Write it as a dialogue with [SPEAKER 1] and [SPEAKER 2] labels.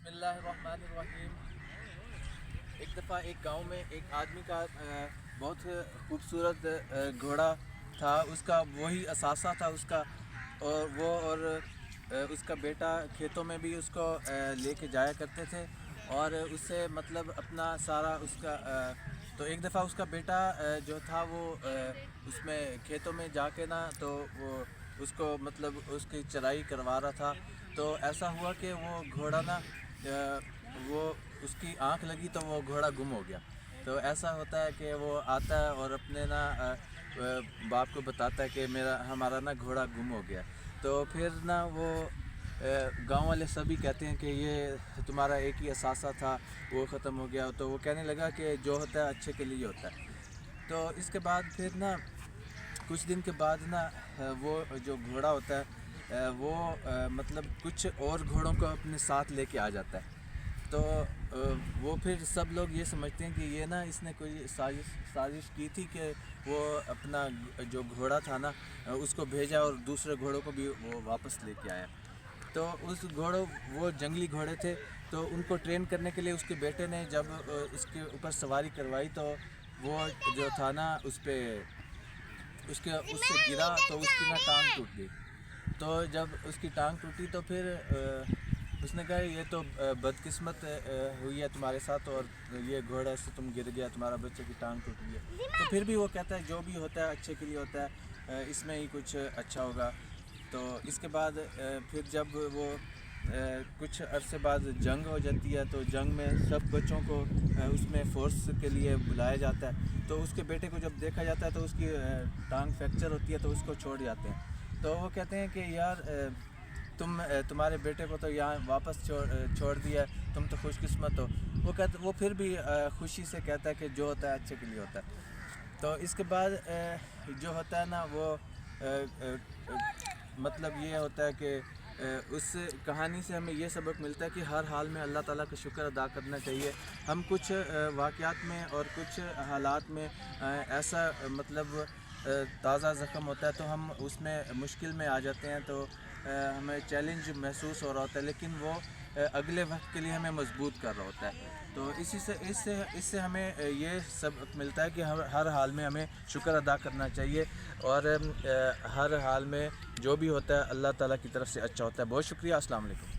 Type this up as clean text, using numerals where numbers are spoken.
[SPEAKER 1] بسم اللہ الرحمن الرحیم۔ ایک دفعہ ایک گاؤں میں ایک آدمی کا بہت خوبصورت گھوڑا تھا، اس کا وہی اثاثہ تھا اس کا، اور اس کا بیٹا کھیتوں میں بھی اس کو لے کے جایا کرتے تھے، اور اس سے مطلب اپنا سارا اس کا تو ایک دفعہ اس کا بیٹا جو تھا وہ اس میں کھیتوں میں جا کے نا تو وہ اس کو مطلب اس کی چرائی کروا رہا تھا، تو ایسا ہوا کہ وہ گھوڑا نا وہ اس کی آنکھ لگی تو وہ گھوڑا گم ہو گیا۔ تو ایسا ہوتا ہے کہ وہ آتا ہے اور اپنے نا باپ کو بتاتا ہے کہ ہمارا نا گھوڑا گم ہو گیا۔ تو پھر نا وہ گاؤں والے سبھی کہتے ہیں کہ یہ تمہارا ایک ہی اثاثہ تھا، وہ ختم ہو گیا۔ تو وہ کہنے لگا کہ جو ہوتا ہے اچھے کے لیے ہوتا ہے۔ تو اس کے بعد پھر نا کچھ دن کے بعد نا وہ جو گھوڑا ہوتا ہے وہ مطلب کچھ اور گھوڑوں کو اپنے ساتھ لے کے آ جاتا ہے۔ تو وہ پھر سب لوگ یہ سمجھتے ہیں کہ یہ نا اس نے کوئی سازش کی تھی کہ وہ اپنا جو گھوڑا تھا نا اس کو بھیجا اور دوسرے گھوڑوں کو بھی وہ واپس لے کے آیا۔ تو اس وہ جنگلی گھوڑے تھے، تو ان کو ٹرین کرنے کے لیے اس کے بیٹے نے جب اس کے اوپر سواری کروائی تو وہ جو تھا نا اس سے گرا تو اس کی نا ٹانگ ٹوٹ گئی۔ تو جب اس کی ٹانگ ٹوٹی تو پھر اس نے کہا یہ تو بدقسمت ہوئی ہے تمہارے ساتھ، اور یہ گھوڑا سے تم گر گیا، تمہارا بچے کی ٹانگ ٹوٹ گئی ہے۔ تو پھر بھی وہ کہتا ہے جو بھی ہوتا ہے اچھے کے لیے ہوتا ہے، اس میں ہی کچھ اچھا ہوگا۔ تو اس کے بعد پھر جب وہ کچھ عرصے بعد جنگ ہو جاتی ہے، تو جنگ میں سب بچوں کو اس میں فورس کے لیے بلایا جاتا ہے۔ تو اس کے بیٹے کو جب دیکھا جاتا ہے تو اس کی ٹانگ فریکچر ہوتی ہے، تو اس کو چھوڑ جاتے ہیں۔ تو وہ کہتے ہیں کہ یار تمہارے بیٹے کو تو یہاں واپس چھوڑ دیا ہے، تم تو خوش قسمت ہو۔ وہ پھر بھی خوشی سے کہتا ہے کہ جو ہوتا ہے اچھے کے لیے ہوتا ہے۔ تو اس کے بعد جو ہوتا ہے نا وہ مطلب یہ ہوتا ہے کہ اس کہانی سے ہمیں یہ سبق ملتا ہے کہ ہر حال میں اللہ تعالیٰ کا شکر ادا کرنا چاہیے۔ ہم کچھ واقعات میں اور کچھ حالات میں ایسا مطلب تازہ زخم ہوتا ہے تو ہم اس میں مشکل میں آ جاتے ہیں، تو ہمیں چیلنج محسوس ہو رہا ہوتا ہے، لیکن وہ اگلے وقت کے لیے ہمیں مضبوط کر رہا ہوتا ہے۔ تو اس سے ہمیں یہ سبق ملتا ہے کہ ہر حال میں ہمیں شکر ادا کرنا چاہیے، اور ہر حال میں جو بھی ہوتا ہے اللہ تعالیٰ کی طرف سے اچھا ہوتا ہے۔ بہت شکریہ، السلام علیکم۔